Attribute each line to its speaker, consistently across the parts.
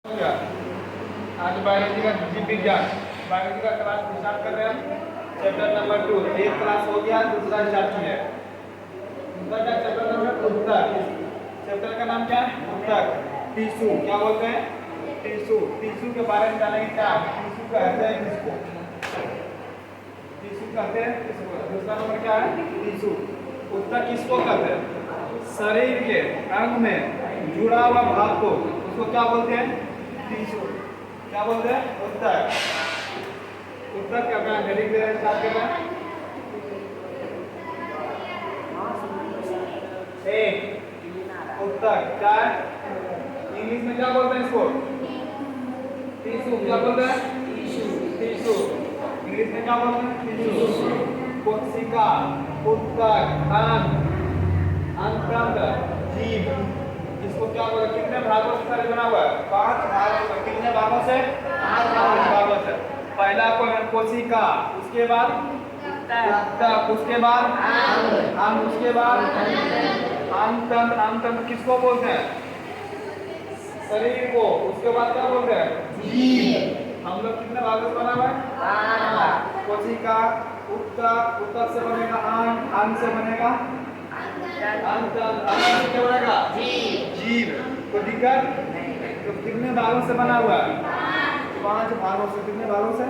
Speaker 1: क्या आज बायोलॉजी का जीव विज्ञान बायोलॉजी का क्लास स्टार्ट कर रहे हैं। चैप्टर नंबर 2 एक क्लास हो गया, दूसरा स्टार्ट किया है। दूसरा क्या चैप्टर नंबर उत्तक। चैप्टर का नाम क्या है? उत्तक। टिश्यू क्या बोलते हैं? टिश्यू। टिश्यू के बारे में जानेंगे क्या? टिश्यू कहते हैं किसको? टिश्यू कहते हैं किसको? दूसरा नंबर क्या है? टिश्यू। उत्तक किसको कहते हैं? शरीर के अंग में जुड़ा हुआ भाग को उसको क्या बोलते हैं? टिश्यू। क्या बोलते हैं? उत्तक। उत्तक क्या अपना हेडिंग दे रहे हैं, स्टार्ट कर रहे हैं। एक उत्तक क्या है? इंग्लिश में क्या बोलते हैं इसको? टिश्यू। क्या बोलते हैं? टिश्यू। इंग्लिश में क्या बोलते हैं? टिश्यू। कोशिका, उत्तक, अंग, अंतरंग, जीव। इसको क्या बोलते हैं? कितने भागों से सारे बना हुआ है? 5 भागों से। कितने भागों से? 5 भागों से। पहला कोशिका, उसके बाद उत्तक, उसके बाद अंग, उसके बाद अंतरंग। अंतरंग किसको बोलते हैं? शरीर को। उसके बाद क्या बोलते हैं? जीव। हम लोग कितने भागों से बना हुआ है? कोशिका, उत्तक, उत्तक से बनेगा अंग, अंग से बनेगा अंतरंग, क्या बनेगा? जीव। तो दिक्कत तो कितने भागों से बना हुआ है? 5 भागों से। कितने भागों से?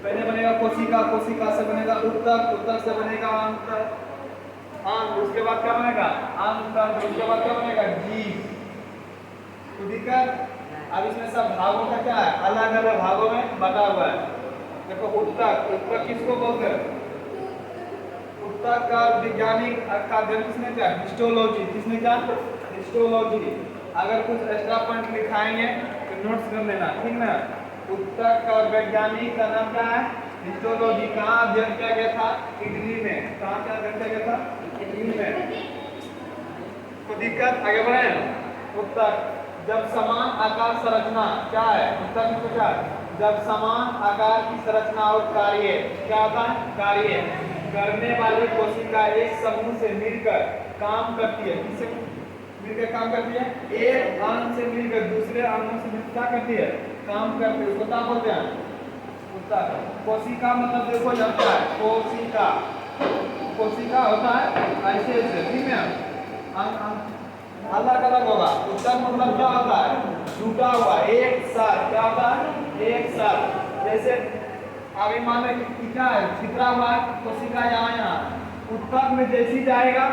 Speaker 1: पहले बनेगा कोशिका, कोशिका से बनेगा उत्तक, उत्तक से बनेगा अंग, उसके बाद क्या बनेगा? अंतरंग, उसके बाद क्या बनेगा? जीव। तो दिक्कत अब इसमें सब भागों का क्या है? अलग अलग भागों में बटा हुआ है। देखो उत्तक, उत्तक किसको बोलते हैं? उत्तक का वैज्ञानिक अध्ययन किसने किया? हिस्टोलॉजी। किसने किया? हिस्टोलॉजी। अगर कुछ एक्स्ट्रा पॉइंट लिखाएंगे तो नोट्स कर लेना, ठीक ना? उत्तक का वैज्ञानिक का नाम क्या है? हिस्टोलॉजी। कहाँ अध्ययन किया गया था? इटली में। कहाँ क्या अध्ययन किया गया था? इटली में। तो दिक्कत आगे बढ़े। उत्तक जब समान आकार संरचना क्या है? उत्तक में क्या है? जब समान आकार की संरचना और कार्य क्या होता है? कार्य करने वाली कोशिका एक समूह से मिलकर काम करती है। किससे मिलकर काम करती है? एक अंग से मिलकर दूसरे अंगों से मिलकर क्या करती है? काम करती है। उसको क्या बोलते हैं? उत्तक। कोशिका मतलब देखो जब क्या है? कोशिका, कोशिका होता है ऐसे ऐसे, ठीक है? अंग अलग अलग होगा। उत्तक मतलब क्या होता है? जुटा हुआ, एक साथ। क्या होता है? एक साथ। जैसे अभी मान लो कि क्या है? छितरा हुआ है कोशिका यहाँ। उत्तक में जैसी जाएगा,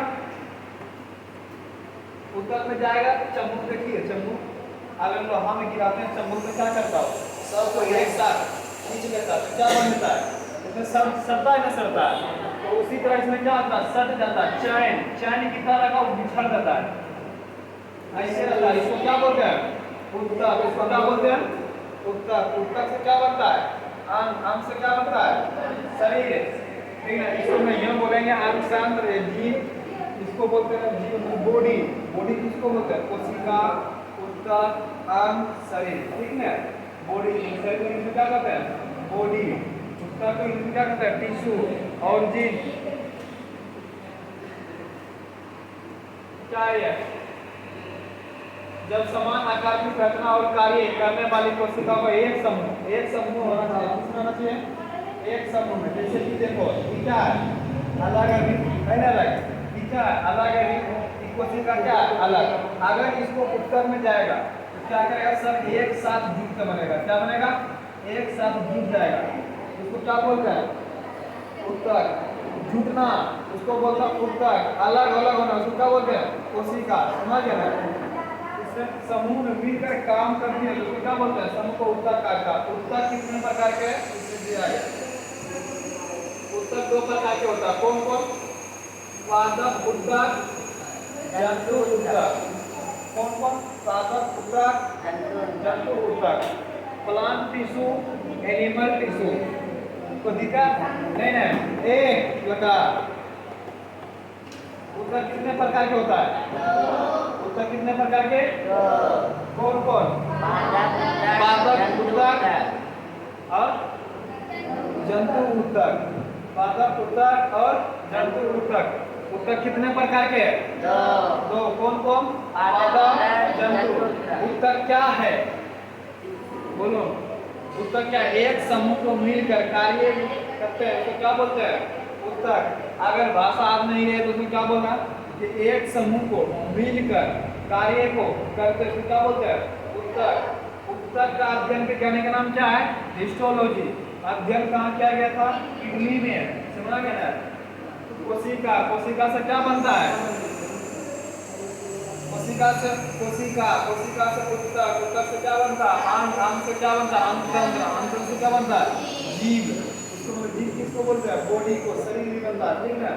Speaker 1: उत्तक में जाएगा चम्मच, देखिए चम्मच अगर लोहा में गिराते हैं, चम्मच में क्या करता हो? सबको एक साथ खींच लेता है, क्या बनता है? इसमें सब सड़ता है ना, सड़ता है। तो उसी तरह इसमें क्या होता है? सट जाता है। चैन, चैन की तरह का बिछड़ जाता है, ऐसे रहता है। इसको क्या बोलते हैं? उत्तक। इसको क्या बोलते हैं? उत्तक। उत्तक से क्या बनता है? अंग, अंग से क्या बनता है? शरीर, ठीक है? इसको मैं यह बोलेंगे अंग सांद्र जीव। इसको बोलते हैं जीव, बॉडी। बॉडी किसको बोलते हैं? कोशिका, उत्तक, अंग, शरीर, ठीक है? बॉडी। शरीर को इंग्लिश में क्या कहते हैं? बॉडी। उत्तक को इंग्लिश में क्या कहते हैं? टिश्यू। और जीव क्या है? जब समान आकार की संरचना और कार्य करने वाली कोशिका को एक समूह होना चाहिए। किसमें होना चाहिए? एक समूह में। जैसे कि देखो क्या है? अलग है ना, अलग क्या है? अलग है। कोशिका क्या है? अलग। अगर इसको उत्तर में जाएगा तो क्या करेगा? सब एक साथ जुट कर बनेगा। क्या बनेगा? एक साथ जुट जाएगा। इसको क्या बोलते हैं? उत्तक। जुटना उसको बोलता है उत्तक। अलग अलग होना उसको क्या बोलते हैं? कोशिका। समझ गए ना? समूह में मिलकर काम करती है, तो क्या बोलते हैं? समूह को उत्तक कहता है। उत्तक कितने प्रकार के? उत्तक 2 प्रकार के होता है। कौन कौन? पादप उत्तक, जंतु उत्तक। कौन कौन? पादप उत्तक, जंतु उत्तक। Plant tissue, animal tissue. को दिक्कत नहीं ना? एक लगा। उत्तक कितने प्रकार के होता है? उत्तक कितने प्रकार के? कौन कौन? पादप उत्तक और जंतु उत्तक। पादप उत्तक और जंतु उत्तक। उत्तक कितने प्रकार के हैं? दो। कौन कौन?
Speaker 2: पादप,
Speaker 1: जंतु। उत्तक क्या है? बोलो। उत्तक क्या? एक समूह को मिलकर कार्य करते हैं तो क्या बोलते हैं? उत्तक। अगर भाषा आज नहीं है तो उसमें क्या बोलना कि एक समूह को मिलकर कार्य को करते तो क्या बोलते हैं? उत्तक। उत्तक का अध्ययन करने का नाम क्या है? हिस्टोलॉजी। अध्ययन कहाँ किया गया था? इटली में। समझा गया ना? कोशिका, कोशिका से क्या बनता है? कोशिका से उत्तक, उत्तक से क्या बनता है? अंग से क्या बनता है? अंतरंग, अंतरंग से क्या बनता है? जीव। उसको जीव किसको बोलते हैं? बॉडी को, शरीर भी बनता है, ठीक है?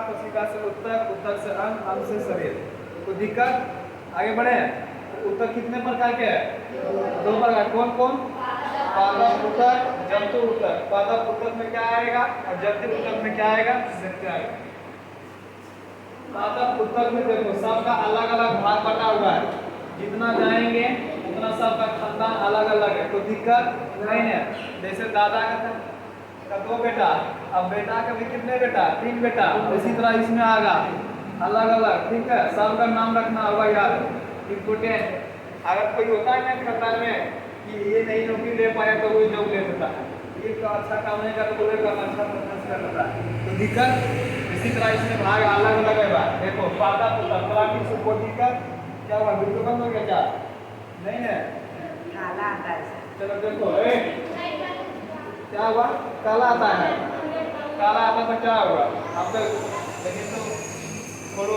Speaker 1: कोशिका से उत्तक, उत्तक से अंग, अंग से शरीर। कोई दिक्कत? आगे बढ़े। उत्तक कितने प्रकार के हैं? दो प्रकार। कौन कौन? पादप उत्तक, जंतु उत्तक। पादप उत्तक में क्या आएगा और जंतु उत्तक में क्या आएगा? देखते आएगा। पादप उत्तक में देखो सबका अलग अलग भाग बटा हुआ है। जितना जाएंगे उतना सबका खानदान अलग अलग है। कोई दिक्कत नहीं है। जैसे दादा का दो बेटा, अब बेटा का भी कितने बेटा? तीन बेटा। इसी तरह इसमें आगा अलग अलग, ठीक है? सबका नाम रखना होगा याद, इम्पोर्टेंट। अगर कोई होता है ना खानदान में कि ये नहीं नौकरी ले पाया तो वो जॉब ले देता है, ये तो अच्छा काम नहीं करता तो वो अच्छा परफॉर्मेंस कर देता है, तो दिक्कत। इसी तरह इसमें भाग अलग अलग है। देखो पादप उत्तक, प्लास्टिक से कोटी का क्या हुआ? बिल्कुल बंद हो गया क्या? नहीं है,
Speaker 2: काला आता है।
Speaker 1: चलो देखो क्या हुआ? काला आता है। काला आता तो क्या हुआ? अब तक लेकिन तो छोड़ो,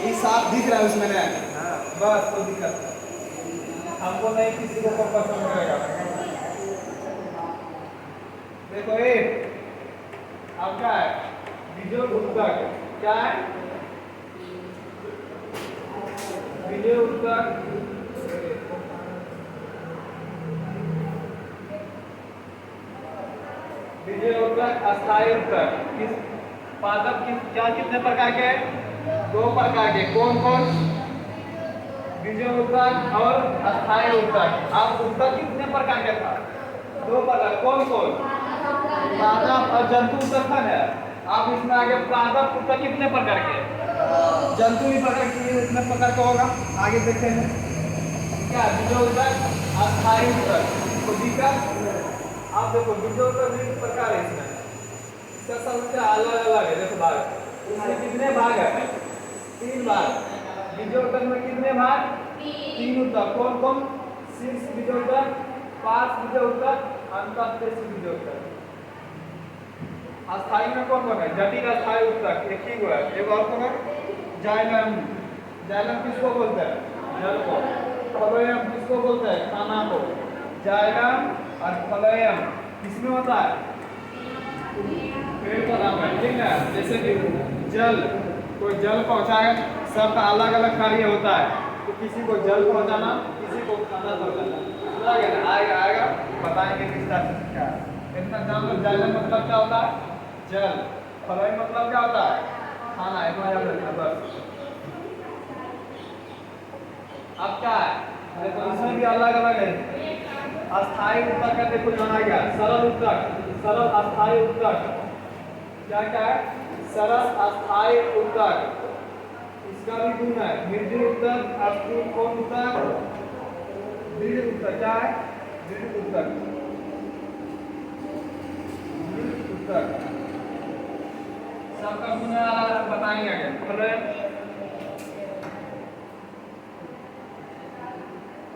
Speaker 1: ये साफ दिख रहा है उसमें ना, बस कोई दिक्कत हमको नहीं, किसी को पसंद करेगा। देखो ये अब क्या है? बीजो उत्तक। क्या है? बीजो उत्तक। बीजो उत्तक, अस्थायी उत्तक। किस पादप क्या कितने प्रकार के हैं? दो प्रकार के। कौन कौन? बीजो उत्तक और अस्थायी उत्तक। अब उत्तक कितने प्रकार के था? दो प्रकार। कौन कौन? पादप और जंतु उत्तक है। अब इसमें आगे पादप उत्तक कितने प्रकार के? जंतु भी प्रकार के इतने प्रकार का होगा, आगे देखेंगे। क्या? बीजो उत्तक, अस्थायी उत्तक। तो दिक्कत आप देखो बीजो उत्तक भी प्रकार है इसमें, इसका सबसे अलग अलग है। देखो भाग, इसमें कितने भाग है? तीन भाग। बीजो उत्तक में कितने भाग? तीन उत्तक। कौन कौन? शीर्ष बीजो उत्तक, पार्श्व बीजो उत्तक, अंतःस्थित बीजो उत्तक। अस्थायी में कौन कौन है? जटिल अस्थायी उत्तक एक ही हुआ है। एक और कौन है? जाइलम। जाइलम किसको बोलते हैं? जल को। फ्लोएम किसको बोलते हैं? खाना को। जाइलम और फ्लोएम किसमें होता है? पेड़ पौधा में, ठीक है? जैसे कि जल, कोई जल पहुंचाए, सबका अलग अलग कार्य होता है। तो किसी को जल पहुंचाना, किसी को खाना पहुंचाना। आएगा आएगा बताएंगे किस तरह से क्या है। इतना जान लो। जाइलम मतलब क्या होता है? जल। फ्लोएम मतलब क्या होता है? खाना। इतना याद रखना बस। अब क्या है? देखो इसमें भी अलग अलग है। अस्थायी उत्तक का देखो जाना गया। सरल उत्तक, सरल अस्थायी उत्तक। क्या क्या है? सरल अस्थायी उत्तक। इसका भी गुण है निर्जीव उत्तक, अस्थूल कौन उत्तक? दृढ़ उत्तक। क्या है? दृढ़ उत्तक। दृढ़ उत्तक सबका गुण अलग बताएंगे आगे।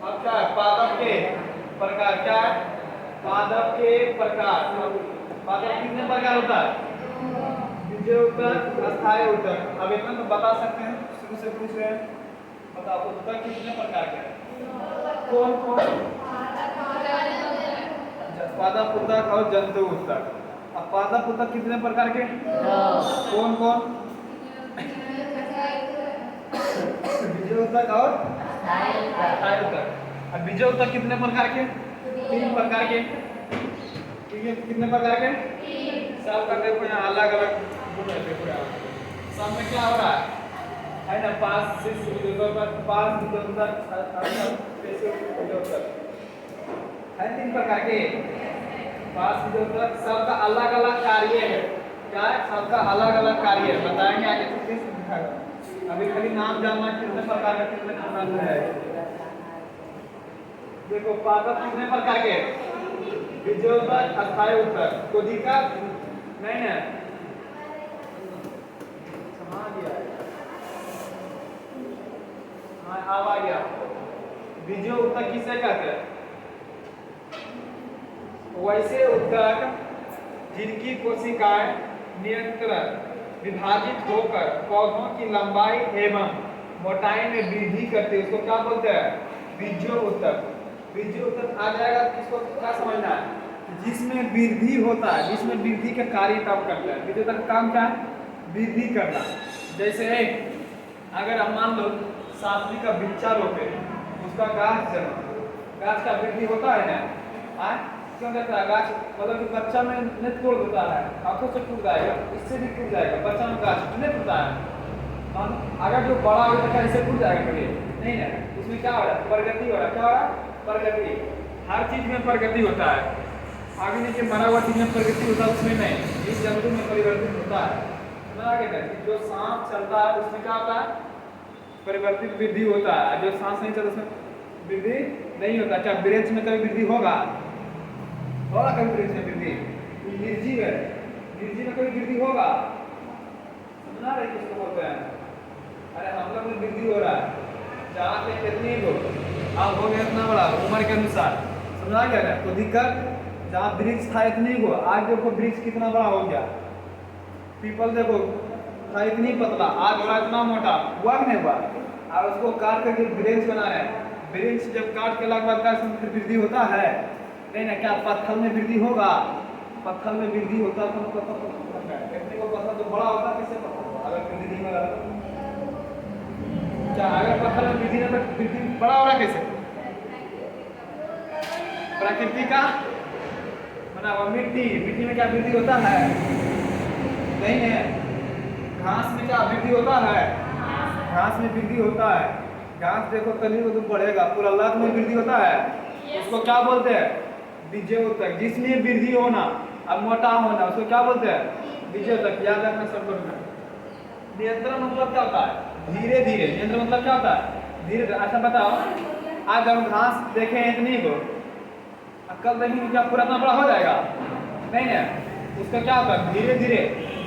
Speaker 1: अब क्या है? पादप के प्रकार। क्या है? पादप के प्रकार। पादप कितने प्रकार होता है? बीजो उत्तक, अस्थायी उत्तक। अब इतना तो बता सकते हैं, शुरू से पूछ रहे हैं, बताओ उत्तक कितने प्रकार के हैं? कौन कौन? पादप उत्तक और जंतु उत्तक। अब पादप उत्तक कितने प्रकार के? कौन कौन? बीजो उत्तक और अस्थायी उत्तक। अब बीजो उत्तक कितने प्रकार के? तीन प्रकार के। ठीक है, कितने प्रकार के? सबका देखो यहाँ अलग अलग गुण है। देखो यहाँ सब में क्या हो रहा है ना? पांच से पांच बीजो उत्तक है। तीन प्रकार के पांच बीजो उत्तक। सबका अलग अलग कार्य है। क्या है, सबका अलग अलग कार्य है, बताएंगे आगे तो कैसे दिखाएगा। अभी खाली नाम जानना कितने प्रकार का कितने प्रकार है। देखो पादप कितने प्रकार के, बीजोत्तक, अस्थायी उत्तक, कोई दिक्कत नहीं है, समझ गया। हाँ अब आ गया, बीजो उत्तक किसे कहते हैं, वैसे उत्तक जिनकी कोशिकाएं नियंत्रण विभाजित होकर पौधों की लंबाई एवं मोटाई में वृद्धि करते हैं, उसको क्या बोलते हैं, बीजो उत्तक। बीजो उत्तक आ जाएगा तो इसको क्या समझना है, जिसमें वृद्धि होता है, जिसमें वृद्धि का कार्य काम करता है। बीजो उत्तक काम क्या है, वृद्धि करना। जैसे अगर हम मान लो साथी का वृक्षारोपण, उसका गाछ जन्म, गाछ का वृद्धि होता है ना, क्यों कहता है गाछ, मतलब कि बच्चा में नहीं तोड़ देता है, आंखों से टूट जाएगा, इससे भी टूट जाएगा, बच्चा में गाछ नहीं टूटता है, अगर जो बड़ा हो जाता है इससे टूट जाएगा कभी नहीं ना। उसमें क्या हो रहा है, प्रगति हो रहा है, क्या हो रहा है, प्रगति। हर चीज में प्रगति होता है, आगे नीचे मरा हुआ चीज में प्रगति होता है, उसमें नहीं, इस जंतु में परिवर्तित होता है। जो सांस चलता है उसमें क्या होता है, परिवर्तित वृद्धि होता है, जो सांस नहीं चलता उसमें वृद्धि नहीं होता। क्या वृक्ष में कभी वृद्धि होगा, होगा कभी वृक्ष में वृद्धि, निर्जीव है, निर्जीव में कभी वृद्धि होगा, समझना रहे किसको बोलते हैं। अरे हम लोग में वृद्धि हो रहा है, जहाँ पे कितनी लोग अब हो गया इतना बड़ा उम्र के अनुसार, समझा गया ना, तो दिक्कत जहाँ वृक्ष था इतनी को, आज देखो वृक्ष कितना बड़ा हो गया, पीपल देखो था इतनी पतला, आज हो रहा इतना मोटा, हुआ कि नहीं हुआ। और उसको काट करके ब्रेंच बना रहे हैं, ब्रेंच जब काट के लगभग का वृद्धि होता है नहीं ना, क्या पत्थर में वृद्धि होगा, पत्थर में वृद्धि होता है तो पत्थर तो बड़ा होता है, किससे पत्थर अगर वृद्धि नहीं हो रहा, क्या अगर पत्थर में वृद्धि नहीं तो वृद्धि बड़ा हो रहा कैसे, प्रकृति का बना हुआ। मिट्टी, मिट्टी में क्या वृद्धि होता है, नहीं है। घास में क्या वृद्धि होता है, घास में वृद्धि होता है, घास देखो तली को तो बढ़ेगा, पूरा लात में वृद्धि होता है, उसको क्या बोलते हैं, बीजोत्तक। जिसमें वृद्धि होना, अब मोटा होना, उसको क्या बोलते हैं, बीजोत्तक। याद रखना सब में। नियंत्रण मतलब क्या होता है, धीरे धीरे, नियंत्रण मतलब क्या होता है, धीरे धीरे। अच्छा बताओ, आज हम घास देखें इतनी को, कल देखेंगे क्या पूरा इतना बड़ा हो जाएगा, नहीं है। उसका क्या होता है, धीरे धीरे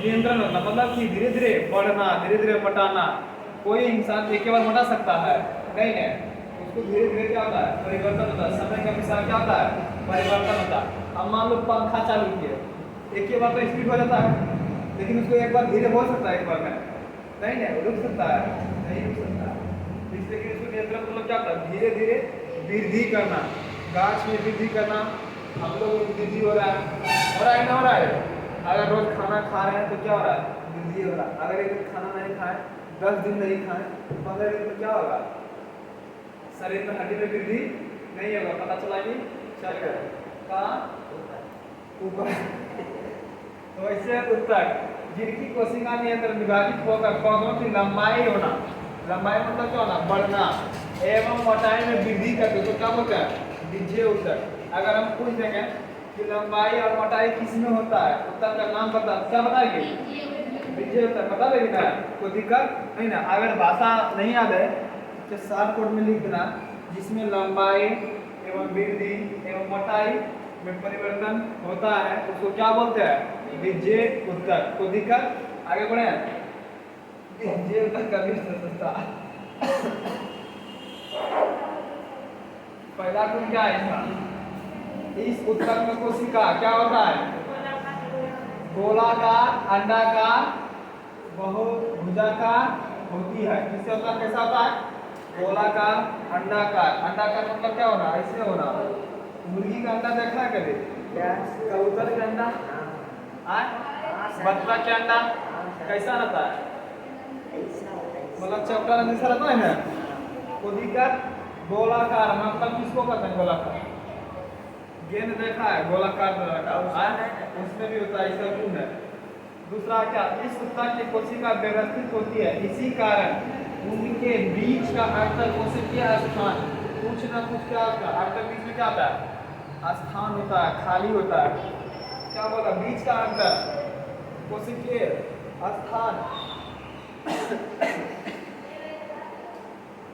Speaker 1: नियंत्रण होता, मतलब कि धीरे धीरे बढ़ना, धीरे धीरे मोटाना। कोई इंसान एक के बाद मोटा सकता है, नहीं है, उसको धीरे धीरे क्या होता है, परिवर्तन होता है, समय के अनुसार क्या होता है, परिवर्तन होता है। अब मान लो पंखा चालू किया, एक के बाद तो स्पीड हो जाता है, लेकिन उसको एक बार धीरे हो सकता है, एक बार में नहीं है, रुक सकता है, नहीं रुक सकता है। इसलिए कि उसको नियंत्रण मतलब क्या होता है, धीरे धीरे वृद्धि करना, गाछ में वृद्धि करना। हम लोग वृद्धि हो रहा है ना, हो रहा है। अगर रोज खाना खा रहे हैं तो क्या हो रहा है, वृद्धि हो रहा है। अगर एक दिन खाना नहीं खाए, 10 दिन नहीं खाए, 15 दिन तो क्या होगा, शरीर में हड्डी में वृद्धि नहीं होगा, पता चला कि शरीर का ऊपर। तो ऐसे उत्तक जिनकी कोशिका नियंत्रण विभाजित होकर पौधों की लंबाई होना, लंबाई मतलब क्या होना, बढ़ना एवं मोटाई में वृद्धि करते, तो क्या बोलते हैं, बीजो उत्तक। अगर हम पूछ देंगे कि लंबाई और मोटाई किस में होता है, उत्तक का नाम बता, क्या बताएंगे, बीजो उत्तक बता देगी ना, कोई दिक्कत नहीं ना। अगर भाषा नहीं याद है तो शॉर्ट कोड में लिख देना, जिसमें लंबाई एवं वृद्धि एवं मोटाई में परिवर्तन होता है, उसको क्या बोलते हैं, बीजो उत्तक। कोई दिक्कत, आगे बढ़े। बीजो उत्तक का विस्तार पहला गुण क्या है इसका, इस उत्तक में कोशिका क्या होता है, गोलाकार, अंडाकार, बहुभुजाकार होती है। किससे होता है, कैसा होता है, गोलाकार, अंडाकार। अंडाकार मतलब क्या होना, ऐसे होना। मुर्गी का अंडा देखा है कभी, कबूतर का अंडा, बतला के अंडा कैसा रहता है, मतलब चपटा जैसा रहता है ना। कोशिका गोलाकार मतलब किसको कहते हैं, गोलाकार। गेंद देखा है गोलाकार रखा, उसमें भी होता है, इसका गुण है। दूसरा क्या, इस उत्तक की कोशिका व्यवस्थित होती है, इसी कारण उनके बीच का अंतर कोशिकीय स्थान कुछ ना कुछ क्या होता है, अंतर बीच में क्या होता है, स्थान होता है, खाली होता है। क्या बोला, बीच का अंतर, कोशिकीय स्थान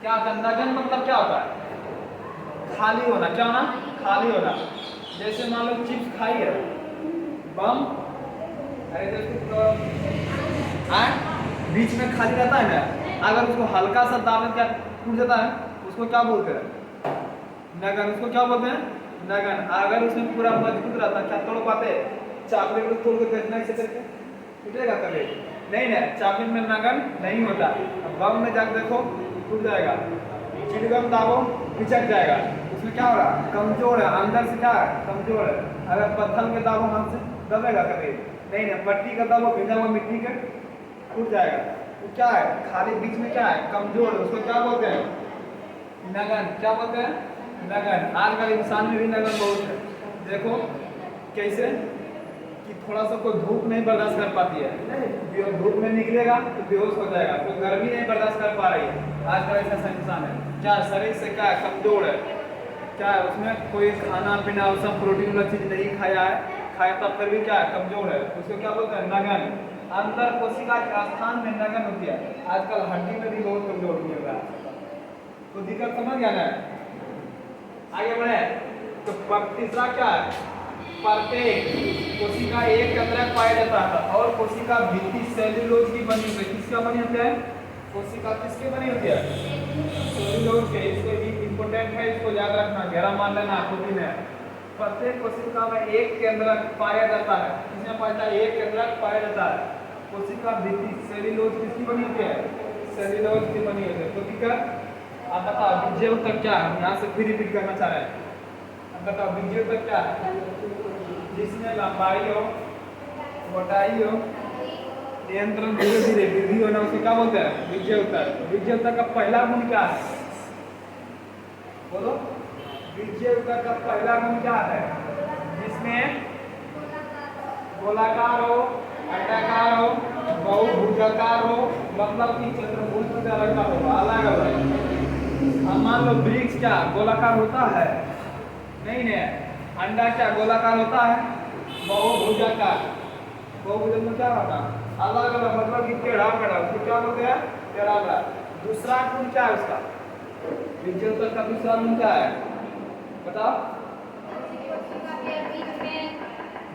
Speaker 1: क्या होता है? नगन मतलब क्या होता है? खाली होना। क्या होना? खाली होना। जैसे मान लो चिप्स खाई है, बम, अरे देखो बीच में खाली रहता है ना, अगर उसको हल्का सा दाबे क्या टूट जाता है, उसको क्या बोलते हैं? नगन। उसको क्या बोलते हैं? नगन। अगर उसमें पूरा मजबूत रहता है, क्या तोड़ पाते? चॉकलेट को तोड़ के देखना ऐसे करके टूटेगा कभी? नहीं ना, चॉकलेट में नगन नहीं होता। बम में जाकर देखो टूट जाएगा, चिड़गम दाबो पिचक जाएगा। उसमें क्या हो रहा? कमजोर है, अंदर से क्या है? कमजोर है। अगर पत्थर के दाबो हाथ से दबेगा कभी? नहीं ना। मट्टी का दाबो भिजा हुआ मिट्टी के टूट जाएगा। तो क्या है? खाली बीच में क्या है? कमजोर है। उसको क्या बोलते हैं? नगन। क्या बोलते हैं? नगन। आजकल इंसान में भी नगन बहुत है। देखो कैसे कि थोड़ा सा कोई धूप नहीं बर्दाश्त कर पाती है, धूप में निकलेगा तो बेहोश हो जाएगा, कोई गर्मी नहीं बर्दाश्त कर पा रही है। आजकल ऐसा इंसान है, क्या शरीर से क्या है? कमजोर है। क्या है? उसमें कोई खाना पीना वो सब प्रोटीन वाला चीज नहीं खाया तब फिर भी क्या है? कमजोर है। उसको क्या बोलते हैं? नगन। अंदर कोशिका के स्थान में नगन होती है। आजकल हड्डी में भी बहुत कमजोर हो रहा है। तो दिक्कत समझ गया ना? आगे बढ़े तो तीसरा क्या है? प्रत्येक कोशिका एक केंद्रक पाया जाता है और कोशिका भित्ति सेल्यूलोज की बनी होती है। किसका बनी होती है? कोशिका किसके बनी होती है? सेल्यूलोज के। इसको भी इंपॉर्टेंट है, इसको याद रखना, घेरा मान लेना, प्रोटीन है। प्रत्येक कोशिका में एक केंद्रक पाया जाता है। किसमें पाया जाता है? एक केंद्रक पाया जाता है। कोशिका भित्ति सेल्यूलोज किसकी बनी होती है? सेल्यूलोज की बनी होती है। तो ठीक है, आप बताओ बीजे उत्तर क्या है? यहाँ से फिर रिपीट करना चाह रहे हैं। अब बताओ बीजे उत्तर क्या है? जिसमें लंबाई हो, मोटाई हो, नियंत्रण धीरे धीरे वृद्धि होना, उसे क्या बोलते हैं? बीजे उत्तर। बीजे उत्तर का पहला गुण क्या है? बोलो। बीजे उत्तर का पहला गुण क्या है? जिसमें गोलाकार हो, अंडाकार हो, बहुभुजाकार हो, मतलब कि चतुर्भुज तरह का हो, अलग अलग। अब मान लो वृक्ष क्या गोलाकार होता है? नहीं नहीं। अंडा क्या गोलाकार होता है? बहुभुजाकार। बहुभुज में क्या होता है? अलग अलग, मतलब कि टेढ़ा मेढ़ा, उसको क्या बोलते हैं? टेढ़ा मेढ़ा। दूसरा गुण क्या है उसका? बीजे उत्तर का दूसरा गुण क्या है? बताओ।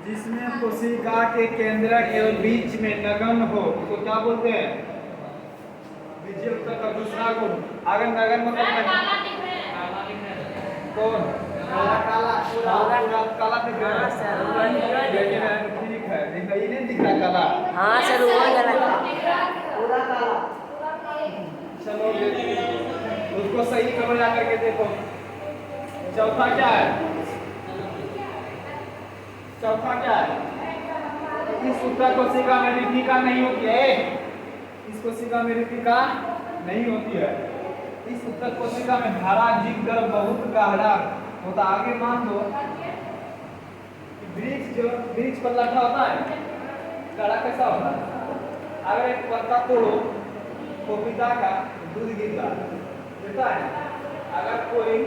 Speaker 1: जिसमें कोशिका के केंद्र के बीच में नगन हो, उसको क्या बोलते हैं? बीजे उत्तर का दूसरा गुण। अगर नगन मतलब कौन? काला काला दिख रहा है, लेकिन ठीक है, ये नहीं दिख रहा काला।
Speaker 2: हाँ सर, वो गलत।
Speaker 1: पूरा काला। चलो उसको सही करो जा करके देखो। चौथा क्या है? चौथा क्या है? इस उत्तर कोशिका में रिक्तिका नहीं होती है। इस कोशिका में रिक्तिका नहीं होती है। इस उत्तर कोशिका में धारा जीव गर्भ बहुत गहरा होता। आगे मान लो वृक्ष पर लठा होता है, कड़ा कैसा होता है? अगर एक पत्ता तोड़ो पपीता का, दूध गिरता है। अगर कोई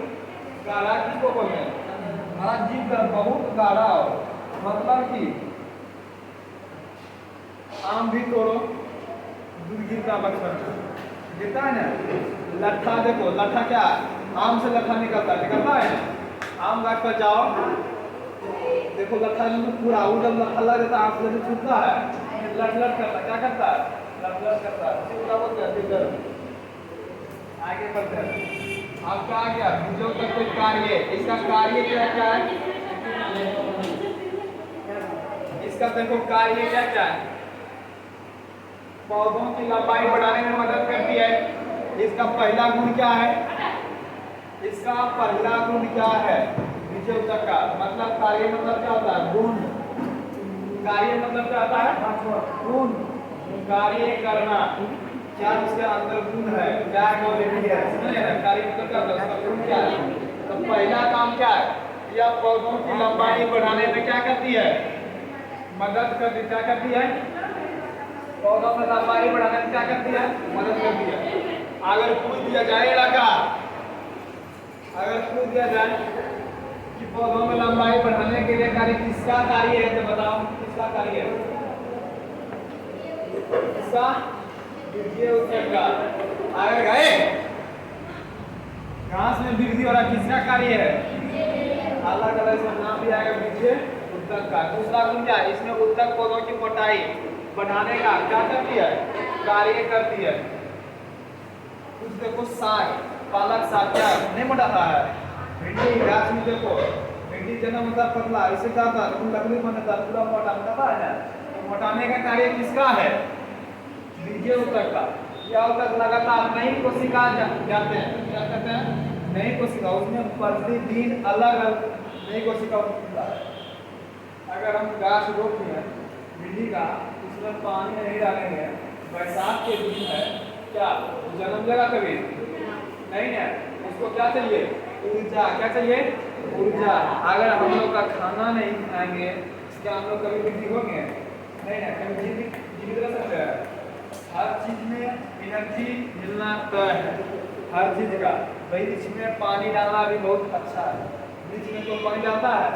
Speaker 1: गाढ़ा किसको बोलते हैं? हाँ, जीव गर्भ बहुत गाढ़ा हो, मतलब कि आम भी तोड़ो दूध गिरता, बचपन गिरता है ना। लट्ठा देखो, लट्ठा क्या? आम से लट्ठा निकलता है। आम गाछ पर जाओ, देखो लट्ठा पूरा जब लट्ठा लग जाता है, आम से छूटता है, लट लट करता, क्या करता है? लट लट करता है। पूरा बोलते हैं। आगे बढ़ते हैं। आपका आ गया बीजों का कोई कार्य। इसका कार्य क्या क्या है? इसका देखो कार्य क्या क्या है? पौधों की लंबाई बढ़ाने में मदद करती है। इसका पहला गुण क्या है? इसका पहला गुण क्या है? बीजे उत्तर का मतलब कार्य मतलब क्या होता है? गुण। कार्य मतलब क्या होता है? गुण। कार्य करना। क्या उसके अंदर गुण है? क्या क्वालिटी है? समझे ना? कार्य मतलब क्या होता है? उसका गुण क्या है? तो पहला काम क्या है? यह पौधों की लंबाई बढ़ाने में क्या करती है? मदद करती। क्या करती है? पौधों में लंबाई बढ़ाने में क्या करती है? मदद करती है। अगर पूछ दिया जाए लगा, अगर पूछ दिया जाए कि पौधों में लंबाई बढ़ाने के लिए कार्य किसका कार्य है, तो बताओ किसका कार्य है? इसका वृद्धि उत्तर का आगे गए घास में वृद्धि हो रहा किसका कार्य है? अलग अलग इसका नाम भी आएगा वृद्धि उत्तक का। दूसरा गुण क्या है? इसमें उत्तक पौधों की मोटाई बढ़ाने का क्या करती है? कार्य करती है। कुछ देखो साग, पालक साग क्या नहीं मोटाता है? भिंडी गाछ में देखो भिंडी जन्म होता पतला, इससे क्या होता है? लकड़ी बनता पूरा मोटा है ना। तो मोटाने का कार्य किसका है? वृद्धि उत्तक का। यह उत्तक लगातार नई कोशिका जाते हैं, क्या कहते हैं? नई कोशिका, उसमें प्रतिदिन अलग अलग नई कोशिका होता है। अगर हम गाछ रोपते हैं भिंडी का, उसमें पानी नहीं डालेंगे, बरसात के दिन है, क्या जन्म लेगा कभी? नहीं है। उसको क्या चाहिए? ऊर्जा। क्या चाहिए? ऊर्जा। अगर हम लोग का खाना नहीं खाएंगे, क्या हम लोग कभी वृद्धि होंगे? नहीं है। कभी जीवित रह सकते हैं? हर चीज में एनर्जी मिलना तय है, हर चीज का। भाई इसमें पानी डालना भी बहुत अच्छा है। बीच में तो पानी डालता है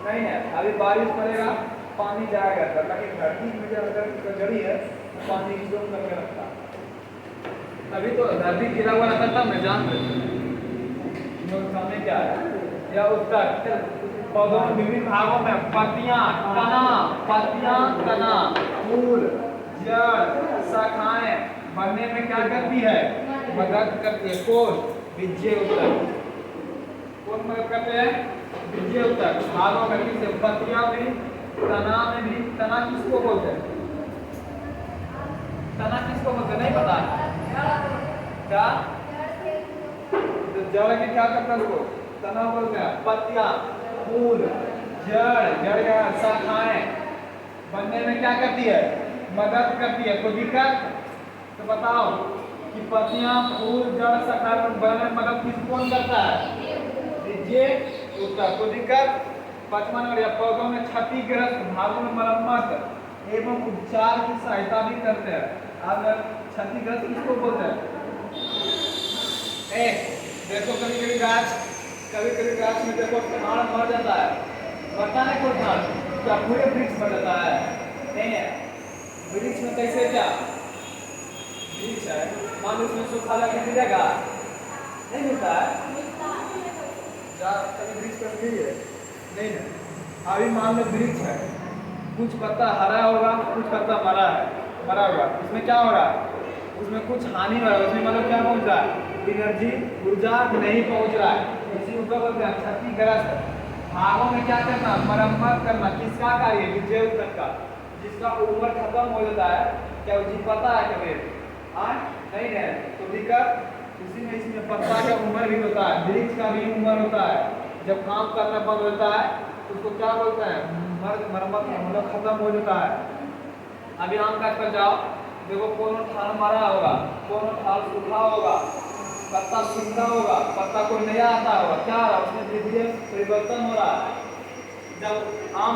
Speaker 1: नहीं है। अभी बारिश पड़ेगा पानी जाएगा, लेकिन धरती में जब अगर जड़ी है तो पानी स्टोर करके रखता है। तभी तो धरती गिरा हुआ रहता था, मैं जान सामने क्या है? यह उत्तर पौधों में विभिन्न भागों में पत्तियां, तना, फूल, जड़, शाखाएं बनने में क्या करती है? मदद करती है। कौन? बीजीय उत्तक। कौन मदद करते हैं? बीजीय उत्तक। भागों में किससे? पत्तियां भी, तना में भी। तना किसको बोलते हैं? तना किसको बोलते हैं? नहीं पता क्या? तो जड़ के क्या करता है उसको? तना बोलते हैं। पत्तियां, फूल, जड़, शाखाएं बनने में क्या करती है? मदद करती है। कोई दिक्कत? तो बताओ कि पत्तियां, फूल, जड़, शाखाएं बनने में मदद कौन करता है? बीजीय उत्तक। कोई दिक्कत? 5वां नंबर, या पौधों में क्षतिग्रस्त भागों में मरम्मत एवं उपचार की सहायता भी करते हैं। अगर क्षतिग्रस्त किसको बोलते हैं? देखो कभी कभी गाछ में देखो ठाड़ मर जाता है, मरता है कोई ठाड़, क्या पूरे वृक्ष मर जाता है? नहीं है। वृक्ष में कैसे क्या वृक्ष है, मान लो उसमें सूखा लगा मिलेगा नहीं मिलता है? कभी वृक्ष पर मिली है? नहीं है। अभी मान लो वृक्ष है, कुछ पत्ता हरा होगा, कुछ पत्ता मरा होगा, उसमें क्या हो रहा है? उसमें कुछ हानि हो रहा है, उसमें मतलब क्या पहुंच रहा है? एनर्जी, ऊर्जा नहीं पहुंच रहा है। इसी ऊपर बोलते हैं क्षतिग्रस्त भागों में क्या करना? मरम्मत करना। किसका कार्य? बीजीय उत्तक का। जिसका उम्र खत्म हो जाता है, क्या जी पता है कभी? नहीं है। तो दिक्कत उसी में इसमें पत्ता का उम्र भी होता है, वृक्ष का भी उम्र होता है। जब काम करना बंद होता है तो उसको क्या बोलते हैं? मरम्मत, मतलब खत्म हो जाता है। अभी आम काट पर जाओ, देखो कोनो ठाल मरा होगा, कोनो ठाल सूखा होगा, पत्ता सूखा होगा, पत्ता कोई नया आता होगा, क्या रहा उसमें धीरे धीरे परिवर्तन हो रहा है। जब आम